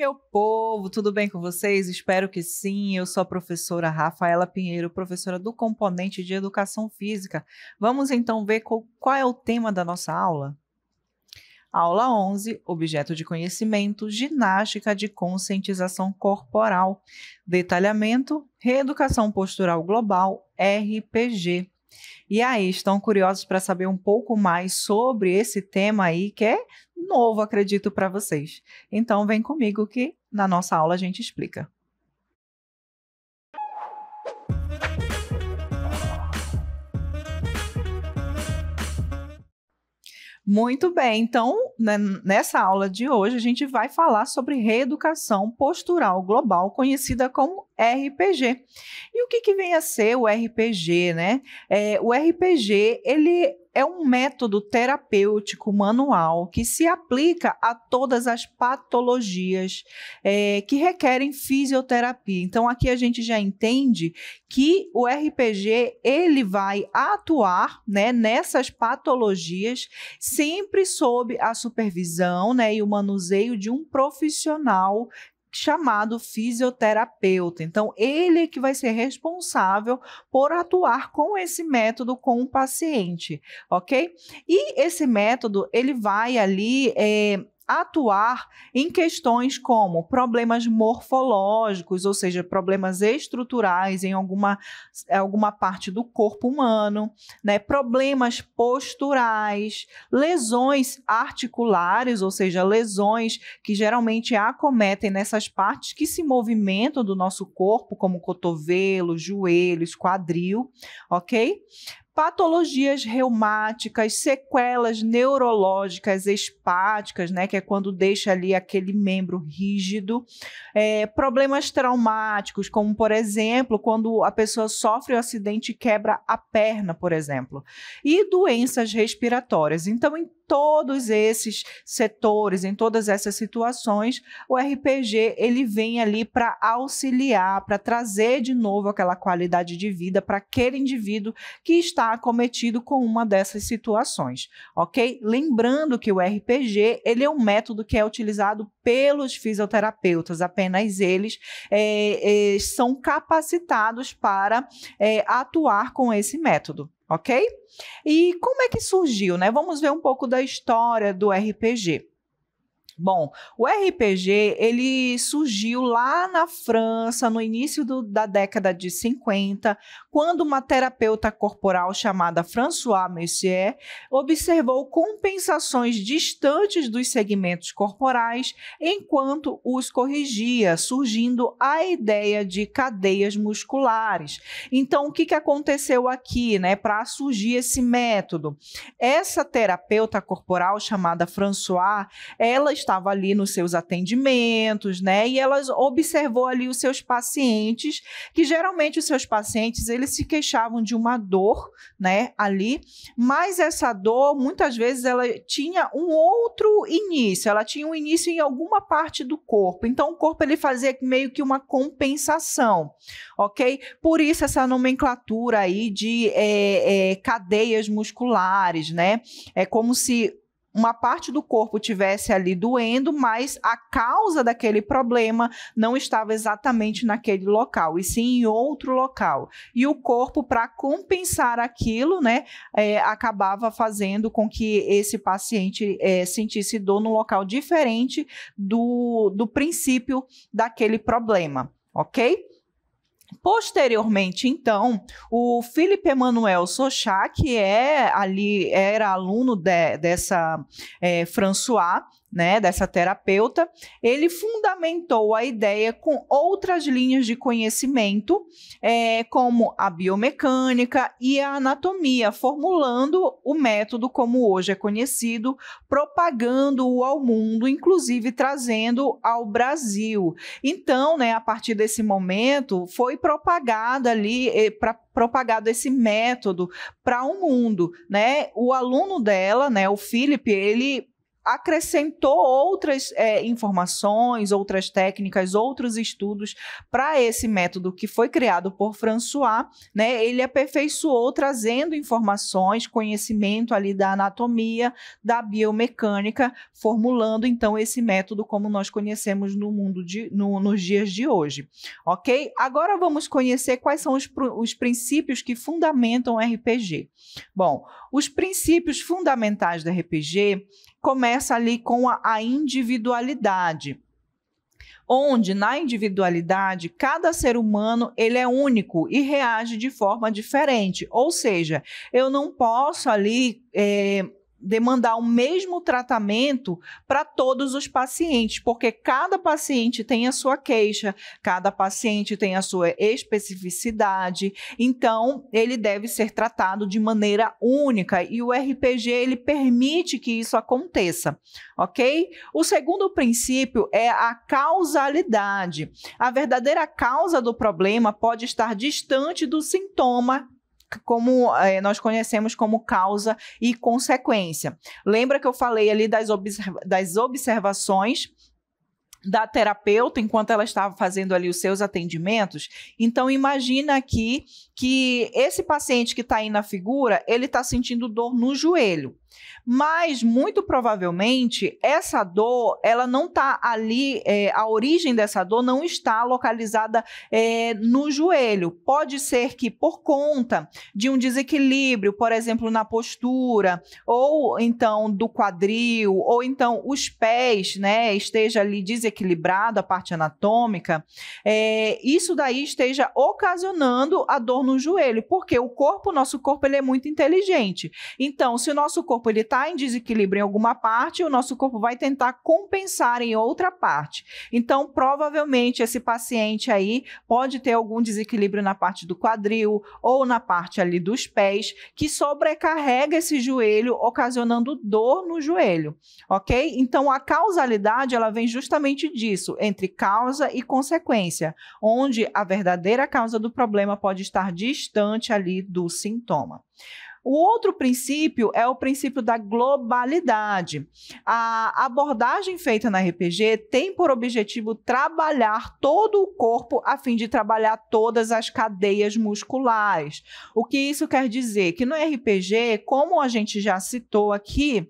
meu povo, tudo bem com vocês? Espero que sim. Eu sou a professora Rafaela Pinheiro, professora do componente de Educação Física. Vamos então ver qual é o tema da nossa aula? Aula 11, objeto de conhecimento, ginástica de conscientização corporal, detalhamento, reeducação postural global, RPG. E aí, estão curiosos para saber um pouco mais sobre esse tema aí, que é novo, acredito, para vocês. Então, vem comigo que na nossa aula a gente explica. Muito bem, então, nessa aula de hoje, a gente vai falar sobre reeducação postural global, conhecida como RPG. E o que vem a ser o RPG, né? O RPG, ele é um método terapêutico manual que se aplica a todas as patologias que requerem fisioterapia. Então, aqui a gente já entende que o RPG, ele vai atuar, né, nessas patologias, sempre sob a supervisão, né, e o manuseio de um profissional chamado fisioterapeuta. Então, ele é que vai ser responsável por atuar com esse método com o paciente, ok? E esse método, ele vai ali atuar em questões como problemas morfológicos, ou seja, problemas estruturais em alguma parte do corpo humano, né? Problemas posturais, lesões articulares, ou seja, lesões que geralmente acometem nessas partes que se movimentam do nosso corpo, como cotovelo, joelhos, quadril, ok? Patologias reumáticas, sequelas neurológicas espáticas, né, que é quando deixa ali aquele membro rígido, problemas traumáticos, como, por exemplo, quando a pessoa sofre um acidente e quebra a perna, por exemplo, e doenças respiratórias. Então, em todos esses setores, em todas essas situações, o RPG ele vem ali para auxiliar, para trazer de novo aquela qualidade de vida para aquele indivíduo que está acometido com uma dessas situações, ok? Lembrando que o RPG ele é um método que é utilizado pelos fisioterapeutas, apenas eles são capacitados para atuar com esse método. Ok? E como é que surgiu, né? Vamos ver um pouco da história do RPG. Bom, o RPG ele surgiu lá na França no início da década de 50, quando uma terapeuta corporal chamada François Messier observou compensações distantes dos segmentos corporais enquanto os corrigia, surgindo a ideia de cadeias musculares. Então, o que aconteceu aqui, né, para surgir esse método? Essa terapeuta corporal chamada François, ela estava ali nos seus atendimentos, né? E ela observou ali os seus pacientes, que geralmente os seus pacientes, eles se queixavam de uma dor, né? Ali, mas essa dor, muitas vezes, ela tinha um outro início, ela tinha um início em alguma parte do corpo. Então, o corpo, ele fazia meio que uma compensação, ok? Por isso, essa nomenclatura aí de cadeias musculares, né? É como se uma parte do corpo tivesse ali doendo, mas a causa daquele problema não estava exatamente naquele local, e sim em outro local. E o corpo, para compensar aquilo, né, acabava fazendo com que esse paciente sentisse dor num local diferente do princípio daquele problema, ok? Posteriormente, então, o Philippe Emmanuel Socha, que era aluno dessa François, né, dessa terapeuta, ele fundamentou a ideia com outras linhas de conhecimento, como a biomecânica e a anatomia, formulando o método como hoje é conhecido, propagando-o ao mundo, inclusive trazendo ao Brasil. Então, né, a partir desse momento, foi propagado esse método para o mundo, né? O aluno dela, né, o Philippe, ele acrescentou outras informações, outras técnicas, outros estudos para esse método que foi criado por François, né? Ele aperfeiçoou trazendo informações, conhecimento ali da anatomia, da biomecânica, formulando então esse método como nós conhecemos no mundo nos dias de hoje, ok? Agora vamos conhecer quais são os princípios que fundamentam o RPG. Bom, os princípios fundamentais do RPG começa ali com a individualidade, onde na individualidade cada ser humano ele é único e reage de forma diferente, ou seja, eu não posso ali demandar o mesmo tratamento para todos os pacientes, porque cada paciente tem a sua queixa, cada paciente tem a sua especificidade, então ele deve ser tratado de maneira única e o RPG ele permite que isso aconteça, ok? O segundo princípio é a causalidade. A verdadeira causa do problema pode estar distante do sintoma, como nós conhecemos como causa e consequência. Lembra que eu falei ali das observações da terapeuta enquanto ela estava fazendo ali os seus atendimentos? Então, imagina aqui que esse paciente que está aí na figura, ele está sentindo dor no joelho. Mas, muito provavelmente, essa dor, ela não está ali, a origem dessa dor não está localizada no joelho. Pode ser que por conta de um desequilíbrio, por exemplo, na postura, ou então do quadril, ou então os pés, né, esteja ali desequilibrado, a parte anatômica, isso daí esteja ocasionando a dor no joelho, porque nosso corpo ele é muito inteligente. Então, se o nosso corpo ele está em desequilíbrio em alguma parte, o nosso corpo vai tentar compensar em outra parte. Então, provavelmente, esse paciente aí pode ter algum desequilíbrio na parte do quadril ou na parte ali dos pés, que sobrecarrega esse joelho, ocasionando dor no joelho, ok? Então, a causalidade, ela vem justamente disso, entre causa e consequência, onde a verdadeira causa do problema pode estar distante ali do sintoma. O outro princípio é o princípio da globalidade. A abordagem feita na RPG tem por objetivo trabalhar todo o corpo a fim de trabalhar todas as cadeias musculares. O que isso quer dizer? Que no RPG, como a gente já citou aqui,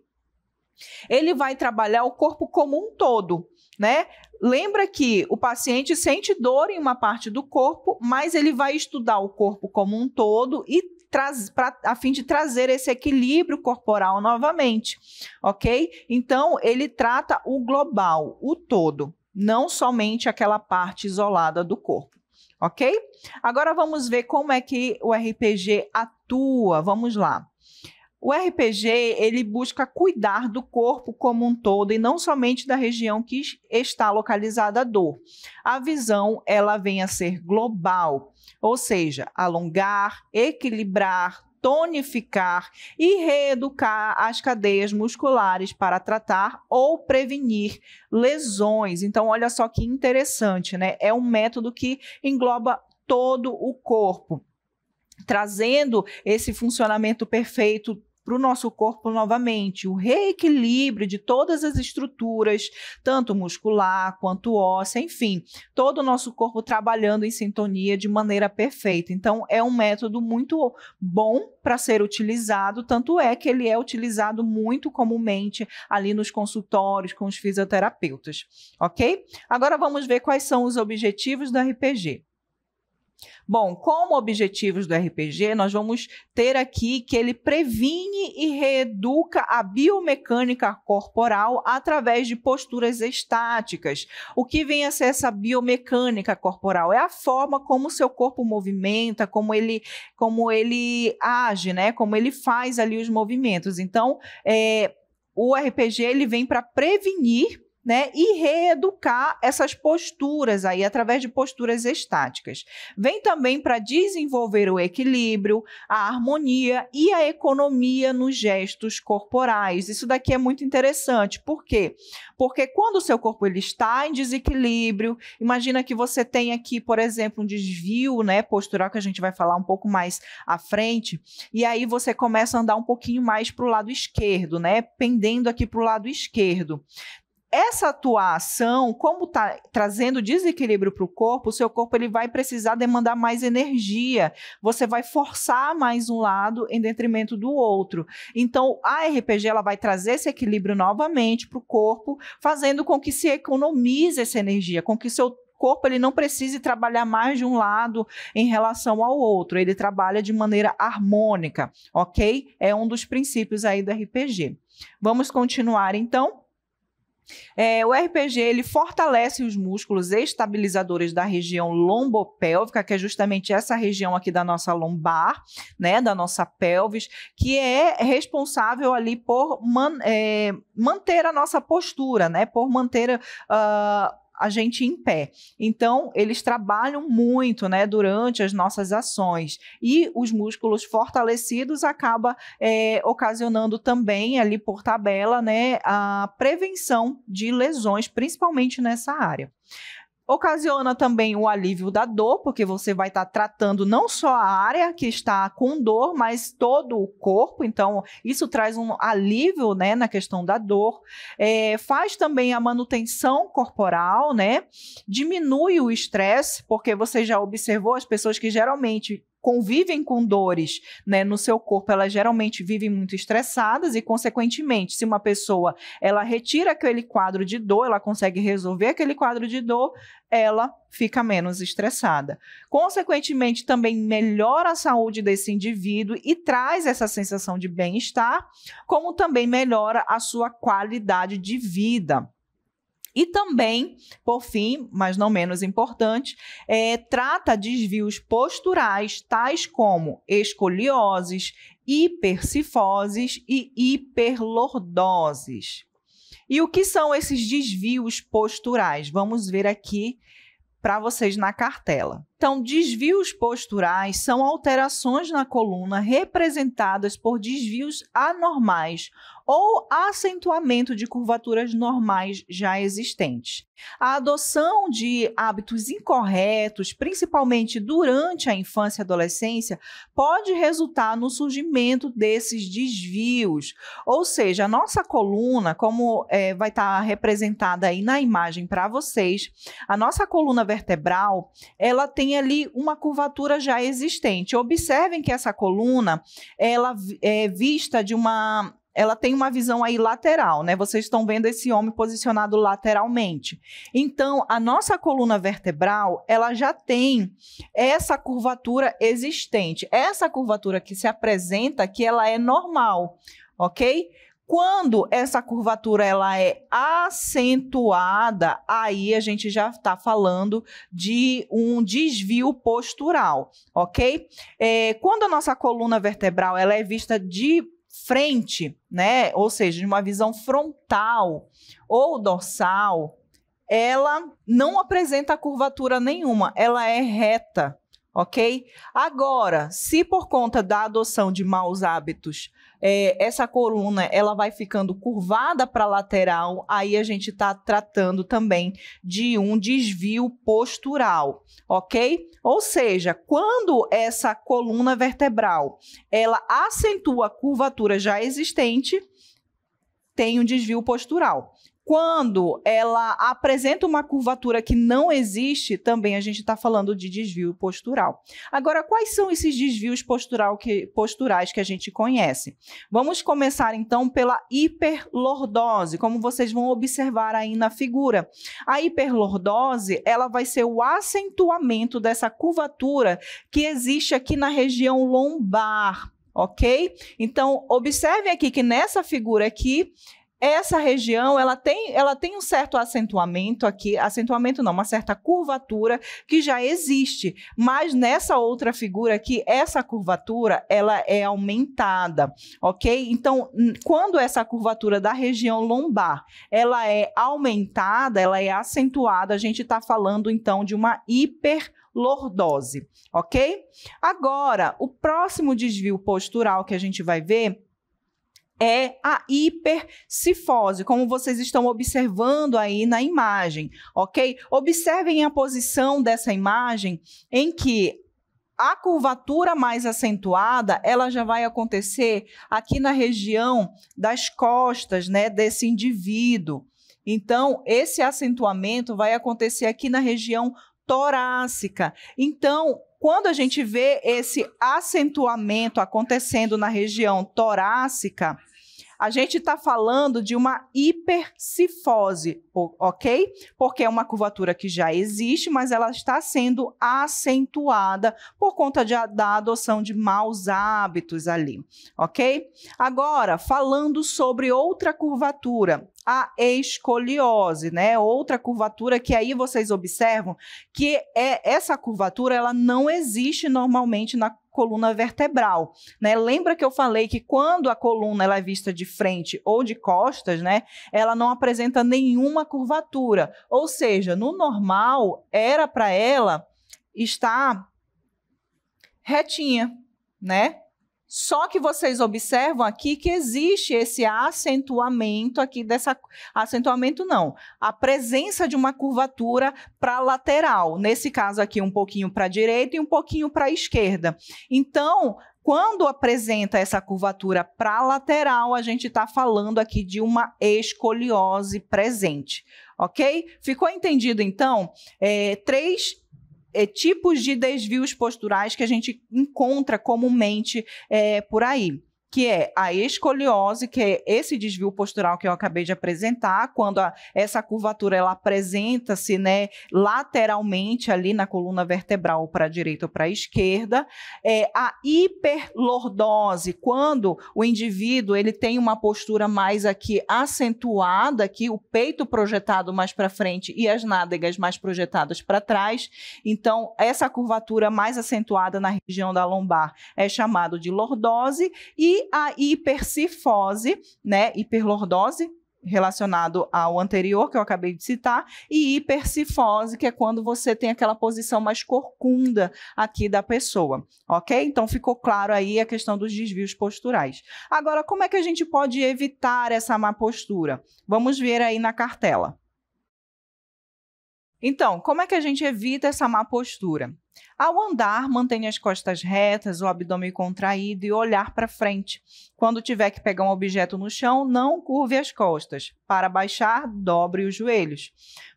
ele vai trabalhar o corpo como um todo, né? Lembra que o paciente sente dor em uma parte do corpo, mas ele vai estudar o corpo como um todo e a fim de trazer esse equilíbrio corporal novamente, ok? Então, ele trata o global, o todo, não somente aquela parte isolada do corpo, ok? Agora vamos ver como é que o RPG atua, vamos lá. O RPG, ele busca cuidar do corpo como um todo e não somente da região que está localizada a dor. A visão, ela vem a ser global, ou seja, alongar, equilibrar, tonificar e reeducar as cadeias musculares para tratar ou prevenir lesões. Então, olha só que interessante, né? É um método que engloba todo o corpo, trazendo esse funcionamento perfeito para o nosso corpo novamente, o reequilíbrio de todas as estruturas, tanto muscular quanto óssea, enfim, todo o nosso corpo trabalhando em sintonia de maneira perfeita. Então, é um método muito bom para ser utilizado, tanto é que ele é utilizado muito comumente ali nos consultórios com os fisioterapeutas, ok? Agora vamos ver quais são os objetivos do RPG. Bom, como objetivos do RPG, nós vamos ter aqui que ele previne e reeduca a biomecânica corporal através de posturas estáticas. O que vem a ser essa biomecânica corporal? É a forma como o seu corpo movimenta, como ele age, né? Como ele faz ali os movimentos. Então, o RPG ele vem para prevenir né, e reeducar essas posturas aí através de posturas estáticas. Vem também para desenvolver o equilíbrio, a harmonia e a economia nos gestos corporais. Isso daqui é muito interessante. Por quê? Porque quando o seu corpo ele está em desequilíbrio, imagina que você tem aqui, por exemplo, um desvio, né, postural, que a gente vai falar um pouco mais à frente, e aí você começa a andar um pouquinho mais para o lado esquerdo, né, pendendo aqui para o lado esquerdo. Essa atuação, como está trazendo desequilíbrio para o corpo, o seu corpo ele vai precisar demandar mais energia. Você vai forçar mais um lado em detrimento do outro. Então, a RPG ela vai trazer esse equilíbrio novamente para o corpo, fazendo com que se economize essa energia, com que o seu corpo ele não precise trabalhar mais de um lado em relação ao outro. Ele trabalha de maneira harmônica, ok? É um dos princípios aí do RPG. Vamos continuar, então? O RPG ele fortalece os músculos estabilizadores da região lombopélvica, que é justamente essa região aqui da nossa lombar, né, da nossa pelvis, que é responsável ali por manter a nossa postura, né, por manter a gente em pé. Então, eles trabalham muito, né, durante as nossas ações. E os músculos fortalecidos acabam ocasionando também, ali por tabela, né, a prevenção de lesões, principalmente nessa área. Ocasiona também o alívio da dor, porque você vai estar tratando não só a área que está com dor, mas todo o corpo. Então, isso traz um alívio, né, na questão da dor. Faz também a manutenção corporal, né? Diminui o estresse, porque você já observou as pessoas que geralmente convivem com dores, né, no seu corpo, elas geralmente vivem muito estressadas e, consequentemente, se uma pessoa ela retira aquele quadro de dor, ela consegue resolver aquele quadro de dor, ela fica menos estressada. Consequentemente, também melhora a saúde desse indivíduo e traz essa sensação de bem-estar, como também melhora a sua qualidade de vida. E também, por fim, mas não menos importante, trata desvios posturais, tais como escolioses, hipercifoses e hiperlordoses. E o que são esses desvios posturais? Vamos ver aqui para vocês na cartela. Então, desvios posturais são alterações na coluna representadas por desvios anormais ou acentuamento de curvaturas normais já existentes. A adoção de hábitos incorretos, principalmente durante a infância e adolescência, pode resultar no surgimento desses desvios. Ou seja, a nossa coluna, como vai estar representada aí na imagem para vocês, a nossa coluna vertebral, ela tem ali uma curvatura já existente. Observem que essa coluna, ela é vista ela tem uma visão aí lateral, né? Vocês estão vendo esse homem posicionado lateralmente. Então, a nossa coluna vertebral, ela já tem essa curvatura existente. Essa curvatura que se apresenta aqui, ela é normal, ok? Quando essa curvatura ela é acentuada, aí a gente já está falando de um desvio postural, ok? Quando a nossa coluna vertebral ela é vista de frente, né? Ou seja, de uma visão frontal ou dorsal, ela não apresenta curvatura nenhuma, ela é reta, ok? Agora, se por conta da adoção de maus hábitos, essa coluna ela vai ficando curvada para a lateral, aí a gente está tratando também de um desvio postural, ok? Ou seja, quando essa coluna vertebral ela acentua a curvatura já existente, tem um desvio postural. Quando ela apresenta uma curvatura que não existe, também a gente está falando de desvio postural. Agora, quais são esses desvios posturais que a gente conhece? Vamos começar, então, pela hiperlordose, como vocês vão observar aí na figura. A hiperlordose, ela vai ser o acentuamento dessa curvatura que existe aqui na região lombar, ok? Então, observem aqui que nessa figura aqui, essa região, ela tem um certo acentuamento aqui, acentuamento não, uma certa curvatura que já existe, mas nessa outra figura aqui, essa curvatura, ela é aumentada, ok? Então, quando essa curvatura da região lombar, ela é aumentada, ela é acentuada, a gente está falando, então, de uma hiperlordose, ok? Agora, o próximo desvio postural que a gente vai ver é a hipercifose, como vocês estão observando aí na imagem, ok? Observem a posição dessa imagem em que a curvatura mais acentuada, ela já vai acontecer aqui na região das costas, né, desse indivíduo. Então, esse acentuamento vai acontecer aqui na região torácica. Então, quando a gente vê esse acentuamento acontecendo na região torácica, a gente está falando de uma hipercifose, ok? Porque é uma curvatura que já existe, mas ela está sendo acentuada por conta da adoção de maus hábitos ali, ok? Agora, falando sobre outra curvatura, a escoliose, né? Outra curvatura que aí vocês observam que essa curvatura, ela não existe normalmente na coluna vertebral, né? Lembra que eu falei que quando a coluna ela é vista de frente ou de costas, né, ela não apresenta nenhuma curvatura, ou seja, no normal era para ela estar retinha, né? Só que vocês observam aqui que existe esse acentuamento aqui acentuamento não, a presença de uma curvatura para a lateral, nesse caso aqui um pouquinho para a direita e um pouquinho para a esquerda. Então, quando apresenta essa curvatura para a lateral, a gente está falando aqui de uma escoliose presente, ok? Ficou entendido, então? Três tipos de desvios posturais que a gente encontra comumente por aí, que é a escoliose, que é esse desvio postural que eu acabei de apresentar, quando essa curvatura ela apresenta-se, né, lateralmente ali na coluna vertebral para a direita ou para a esquerda. A hiperlordose, quando o indivíduo ele tem uma postura mais aqui acentuada, aqui o peito projetado mais para frente e as nádegas mais projetadas para trás. Então, essa curvatura mais acentuada na região da lombar é chamado de lordose. E a hipercifose, né, hiperlordose, relacionado ao anterior que eu acabei de citar, e hipercifose, que é quando você tem aquela posição mais corcunda aqui da pessoa, ok? Então, ficou claro aí a questão dos desvios posturais. Agora, como é que a gente pode evitar essa má postura? Vamos ver aí na cartela. Então, como é que a gente evita essa má postura? Ao andar, mantenha as costas retas, o abdômen contraído e olhar para frente. Quando tiver que pegar um objeto no chão, não curve as costas. Para baixar, dobre os joelhos.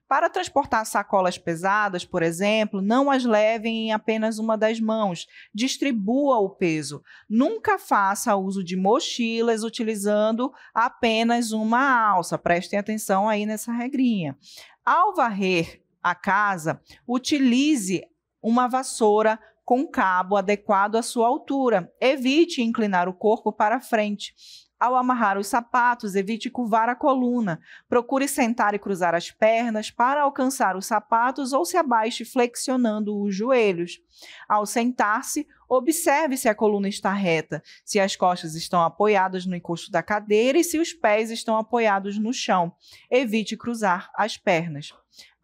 Para transportar sacolas pesadas, por exemplo, não as levem em apenas uma das mãos. Distribua o peso. Nunca faça uso de mochilas utilizando apenas uma alça. Prestem atenção aí nessa regrinha. Ao varrer a casa, utilize uma vassoura com cabo adequado à sua altura. Evite inclinar o corpo para frente. Ao amarrar os sapatos, evite curvar a coluna. Procure sentar e cruzar as pernas para alcançar os sapatos ou se abaixe flexionando os joelhos. Ao sentar-se, observe se a coluna está reta, se as costas estão apoiadas no encosto da cadeira e se os pés estão apoiados no chão. Evite cruzar as pernas.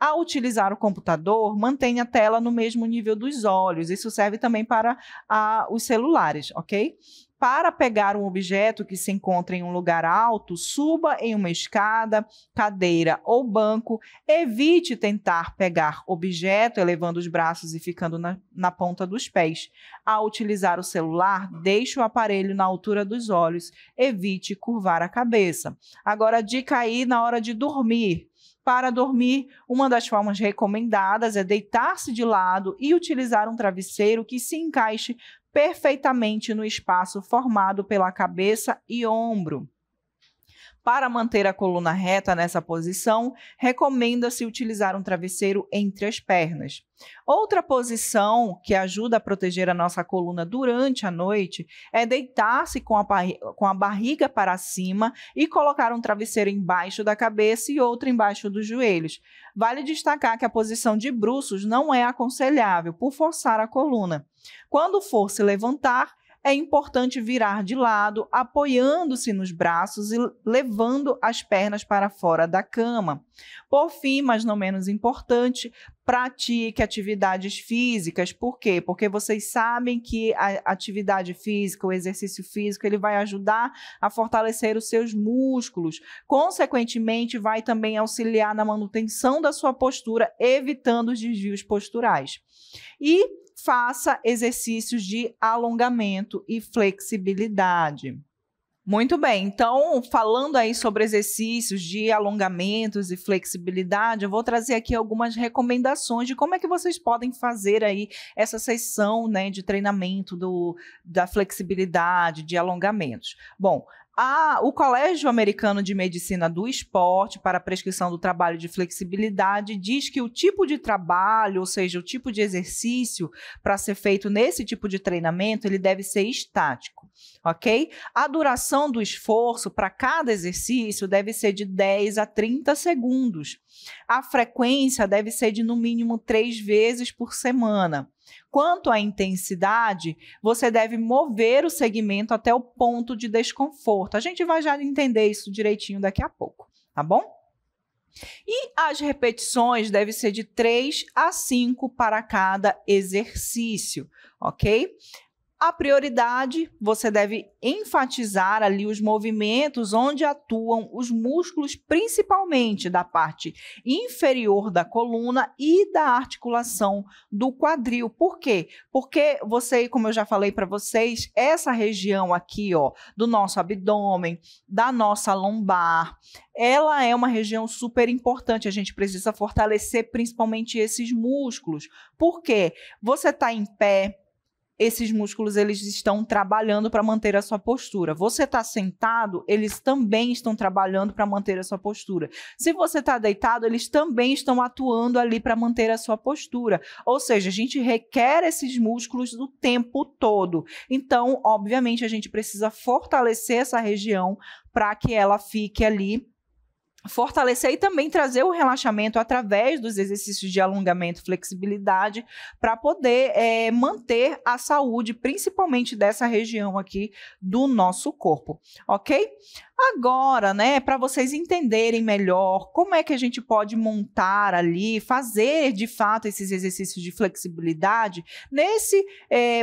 Ao utilizar o computador, mantenha a tela no mesmo nível dos olhos. Isso serve também para os celulares, ok? Para pegar um objeto que se encontra em um lugar alto, suba em uma escada, cadeira ou banco. Evite tentar pegar objeto, elevando os braços e ficando na ponta dos pés. Ao utilizar o celular, deixe o aparelho na altura dos olhos. Evite curvar a cabeça. Agora, dica aí na hora de dormir. Para dormir, uma das formas recomendadas é deitar-se de lado e utilizar um travesseiro que se encaixe perfeitamente no espaço formado pela cabeça e ombro. Para manter a coluna reta nessa posição, recomenda-se utilizar um travesseiro entre as pernas. Outra posição que ajuda a proteger a nossa coluna durante a noite é deitar-se com a barriga para cima e colocar um travesseiro embaixo da cabeça e outro embaixo dos joelhos. Vale destacar que a posição de bruços não é aconselhável por forçar a coluna. Quando for se levantar, é importante virar de lado, apoiando-se nos braços e levando as pernas para fora da cama. Por fim, mas não menos importante, pratique atividades físicas. Por quê? Porque vocês sabem que a atividade física, o exercício físico, ele vai ajudar a fortalecer os seus músculos. Consequentemente, vai também auxiliar na manutenção da sua postura, evitando os desvios posturais. E faça exercícios de alongamento e flexibilidade. Muito bem, então, falando aí sobre exercícios de alongamentos e flexibilidade, eu vou trazer aqui algumas recomendações de como é que vocês podem fazer aí essa sessão, né, de treinamento da flexibilidade, de alongamentos. Bom, o Colégio Americano de Medicina do Esporte para a prescrição do trabalho de flexibilidade diz que o tipo de trabalho, ou seja, o tipo de exercício para ser feito nesse tipo de treinamento, ele deve ser estático, ok? A duração do esforço para cada exercício deve ser de 10 a 30 segundos. A frequência deve ser de no mínimo 3 vezes por semana. Quanto à intensidade, você deve mover o segmento até o ponto de desconforto. A gente vai já entender isso direitinho daqui a pouco, tá bom? E as repetições devem ser de 3 a 5 para cada exercício, ok? A prioridade, você deve enfatizar ali os movimentos onde atuam os músculos, principalmente da parte inferior da coluna e da articulação do quadril. Por quê? Porque como eu já falei para vocês, essa região aqui, ó, do nosso abdômen, da nossa lombar, ela é uma região super importante. A gente precisa fortalecer principalmente esses músculos. Por quê? Você está em pé, esses músculos eles estão trabalhando para manter a sua postura. Você está sentado, eles também estão trabalhando para manter a sua postura. Se você está deitado, eles também estão atuando ali para manter a sua postura. Ou seja, a gente requer esses músculos o tempo todo. Então, obviamente, a gente precisa fortalecer essa região para que ela fique ali, fortalecer e também trazer o relaxamento através dos exercícios de alongamento e flexibilidade para poder manter a saúde, principalmente dessa região aqui do nosso corpo, ok? Agora, né, para vocês entenderem melhor como é que a gente pode montar ali, fazer de fato esses exercícios de flexibilidade, nesse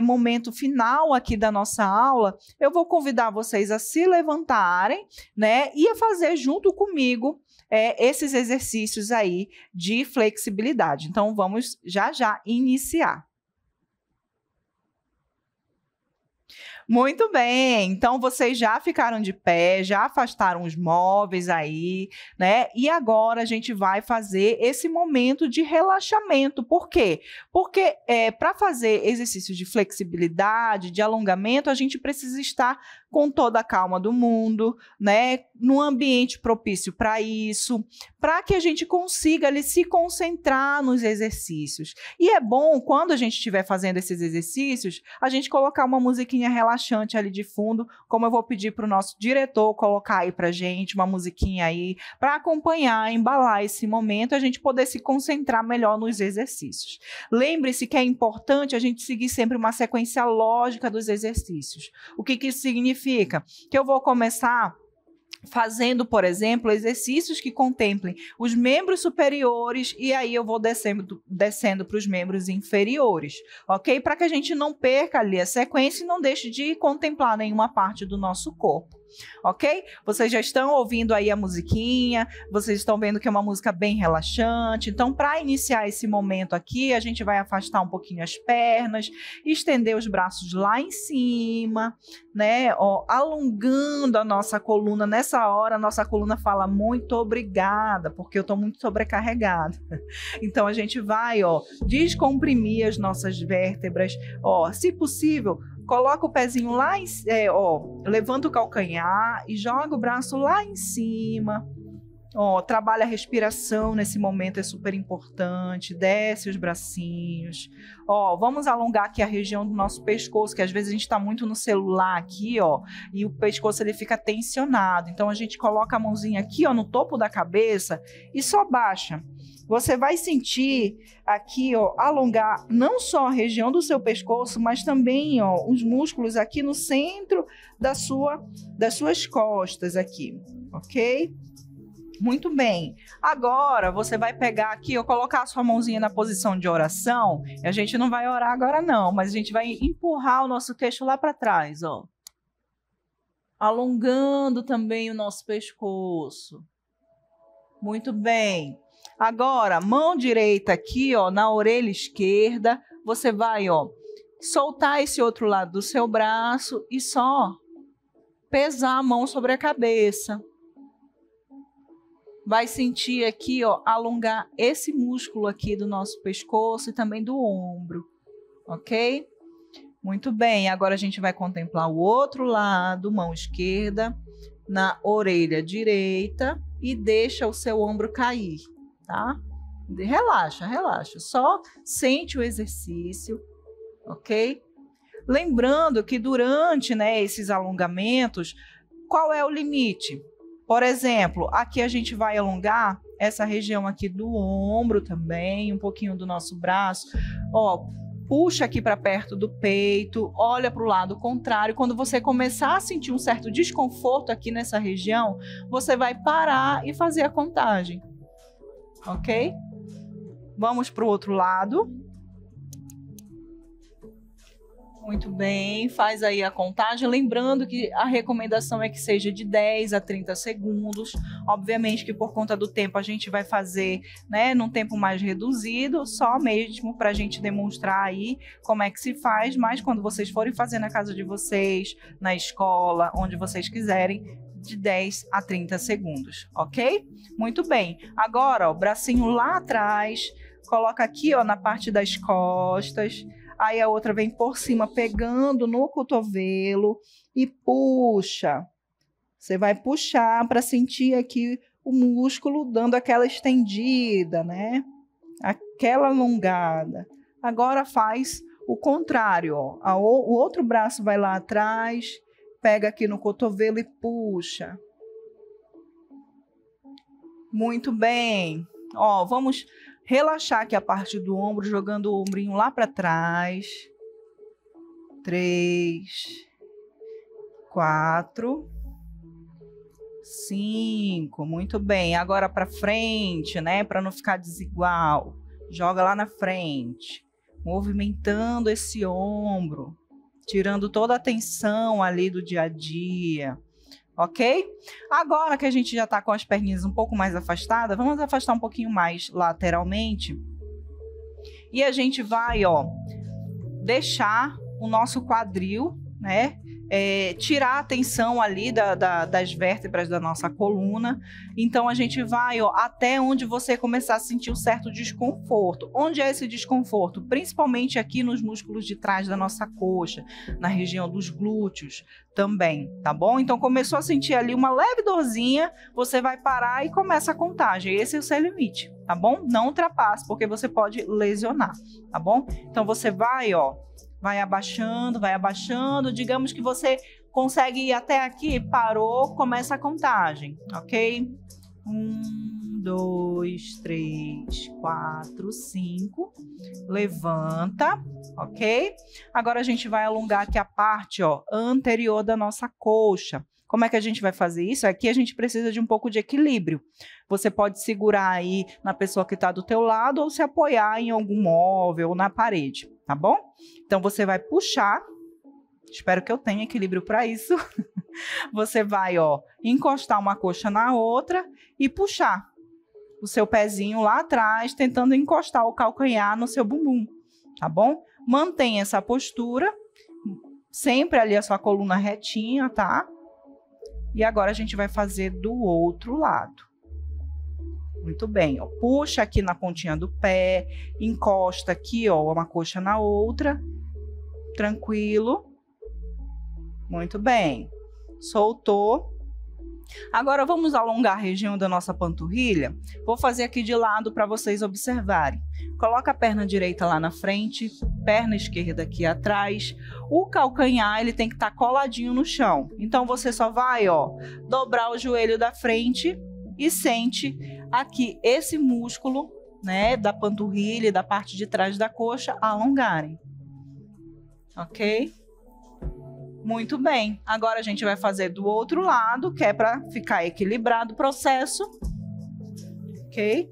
momento final aqui da nossa aula, eu vou convidar vocês a se levantarem, né, e a fazer junto comigo esses exercícios aí de flexibilidade. Então, vamos já iniciar. Muito bem, então vocês já ficaram de pé, já afastaram os móveis aí, né? E agora a gente vai fazer esse momento de relaxamento. Por quê? Porque para fazer exercícios de flexibilidade, de alongamento, a gente precisa estar com toda a calma do mundo, né? Num ambiente propício para isso, para que a gente consiga ali se concentrar nos exercícios. E é bom, quando a gente estiver fazendo esses exercícios, a gente colocar uma musiquinha relaxante ali de fundo, como eu vou pedir para o nosso diretor colocar aí para a gente, uma musiquinha aí, para acompanhar, embalar esse momento, a gente poder se concentrar melhor nos exercícios. Lembre-se que é importante a gente seguir sempre uma sequência lógica dos exercícios. O que isso significa? Que eu vou começar fazendo, por exemplo, exercícios que contemplem os membros superiores e aí eu vou descendo para os membros inferiores, ok? Para que a gente não perca ali a sequência e não deixe de contemplar nenhuma parte do nosso corpo. Ok? Vocês já estão ouvindo aí a musiquinha, vocês estão vendo que é uma música bem relaxante. Então, para iniciar esse momento aqui, a gente vai afastar um pouquinho as pernas, estender os braços lá em cima, né? Ó, alongando a nossa coluna. Nessa hora, a nossa coluna fala muito obrigada, porque eu estou muito sobrecarregada. Então, a gente vai, ó, descomprimir as nossas vértebras. Ó, se possível, Coloca o pezinho lá, ó, levanta o calcanhar e joga o braço lá em cima. Ó, trabalha a respiração nesse momento, é super importante. Desce os bracinhos. Ó, vamos alongar aqui a região do nosso pescoço, que às vezes a gente está muito no celular aqui, ó, e o pescoço ele fica tensionado. Então a gente coloca a mãozinha aqui, ó, no topo da cabeça e só baixa. Você vai sentir aqui, ó, alongar não só a região do seu pescoço, mas também, ó, os músculos aqui no centro das suas costas aqui, ok? Muito bem. Agora você vai pegar aqui, ó, colocar a sua mãozinha na posição de oração. E a gente não vai orar agora não, mas a gente vai empurrar o nosso queixo lá para trás, ó. Alongando também o nosso pescoço. Muito bem. Agora, mão direita aqui, ó, na orelha esquerda, você vai, ó, soltar esse outro lado do seu braço e só pesar a mão sobre a cabeça. Vai sentir aqui, ó, alongar esse músculo aqui do nosso pescoço e também do ombro, ok? Muito bem, agora a gente vai contemplar o outro lado, mão esquerda, na orelha direita e deixa o seu ombro cair, tá? Relaxa, relaxa, só sente o exercício, ok? Lembrando que durante, né, esses alongamentos, qual é o limite? Por exemplo, aqui a gente vai alongar essa região aqui do ombro também, um pouquinho do nosso braço. Ó, puxa aqui para perto do peito, olha para o lado contrário. Quando você começar a sentir um certo desconforto aqui nessa região, você vai parar e fazer a contagem, ok? Vamos para o outro lado. Muito bem, faz aí a contagem, lembrando que a recomendação é que seja de 10 a 30 segundos. Obviamente que por conta do tempo a gente vai fazer, né, num tempo mais reduzido, só mesmo para a gente demonstrar aí como é que se faz, mas quando vocês forem fazer na casa de vocês, na escola, onde vocês quiserem, de 10 a 30 segundos, ok? Muito bem, agora, ó, bracinho lá atrás, coloca aqui, ó, na parte das costas. Aí a outra vem por cima, pegando no cotovelo e puxa. Você vai puxar para sentir aqui o músculo dando aquela estendida, né? Aquela alongada. Agora faz o contrário, ó. O outro braço vai lá atrás, pega aqui no cotovelo e puxa. Muito bem. Ó, vamos relaxar aqui a parte do ombro, jogando o ombrinho lá para trás. 3, 4, 5. Muito bem. Agora para frente, né? Para não ficar desigual. Joga lá na frente. Movimentando esse ombro. Tirando toda a tensão ali do dia a dia. Ok? Agora que a gente já está com as perninhas um pouco mais afastadas, vamos afastar um pouquinho mais lateralmente. E a gente vai, ó, deixar o nosso quadril, né? Tirar a tensão ali das vértebras da nossa coluna. Então, a gente vai, ó, até onde você começar a sentir um certo desconforto. Onde é esse desconforto? Principalmente aqui nos músculos de trás da nossa coxa, na região dos glúteos também, tá bom? Então, começou a sentir ali uma leve dorzinha, você vai parar e começa a contagem. Esse é o seu limite, tá bom? Não ultrapasse, porque você pode lesionar, tá bom? Então, você vai, ó, vai abaixando, digamos que você consegue ir até aqui, parou, começa a contagem, ok? 1, 2, 3, 4, 5, levanta, ok? Agora a gente vai alongar aqui a parte, ó, anterior da nossa coxa. Como é que a gente vai fazer isso? Aqui a gente precisa de um pouco de equilíbrio. Você pode segurar aí na pessoa que está do teu lado ou se apoiar em algum móvel ou na parede, tá bom? Então, você vai puxar. Espero que eu tenha equilíbrio para isso. Você vai, ó, encostar uma coxa na outra e puxar o seu pezinho lá atrás, tentando encostar o calcanhar no seu bumbum, tá bom? Mantenha essa postura, sempre ali a sua coluna retinha, tá? E agora a gente vai fazer do outro lado. Muito bem, ó. Puxa aqui na pontinha do pé, encosta aqui, ó, uma coxa na outra. Tranquilo. Muito bem. Soltou. Agora vamos alongar a região da nossa panturrilha. Vou fazer aqui de lado para vocês observarem. Coloca a perna direita lá na frente, perna esquerda aqui atrás. O calcanhar ele tem que estar coladinho no chão. Então você só vai, dobrar o joelho da frente e sente aqui esse músculo, né, da panturrilha e da parte de trás da coxa alongarem. Ok? Muito bem. Agora a gente vai fazer do outro lado, que é para ficar equilibrado o processo. Ok?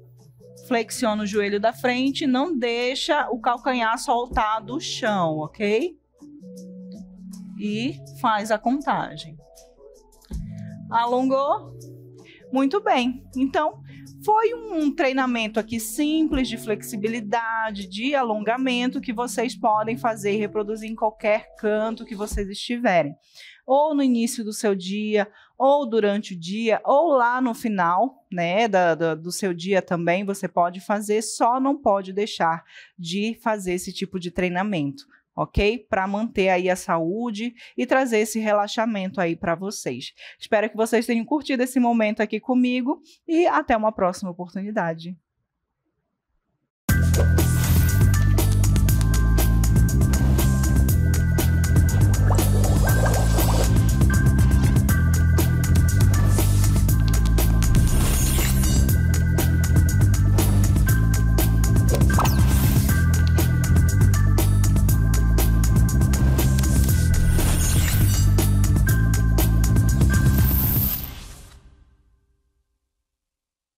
Flexiona o joelho da frente, não deixa o calcanhar soltar do chão, ok? E faz a contagem. Alongou? Muito bem. Então, foi um treinamento aqui simples de flexibilidade, de alongamento que vocês podem fazer e reproduzir em qualquer canto que vocês estiverem. Ou no início do seu dia, ou durante o dia, ou lá no final, né, do seu dia também você pode fazer, só não pode deixar de fazer esse tipo de treinamento. Ok? Para manter aí a saúde e trazer esse relaxamento aí para vocês. Espero que vocês tenham curtido esse momento aqui comigo e até uma próxima oportunidade.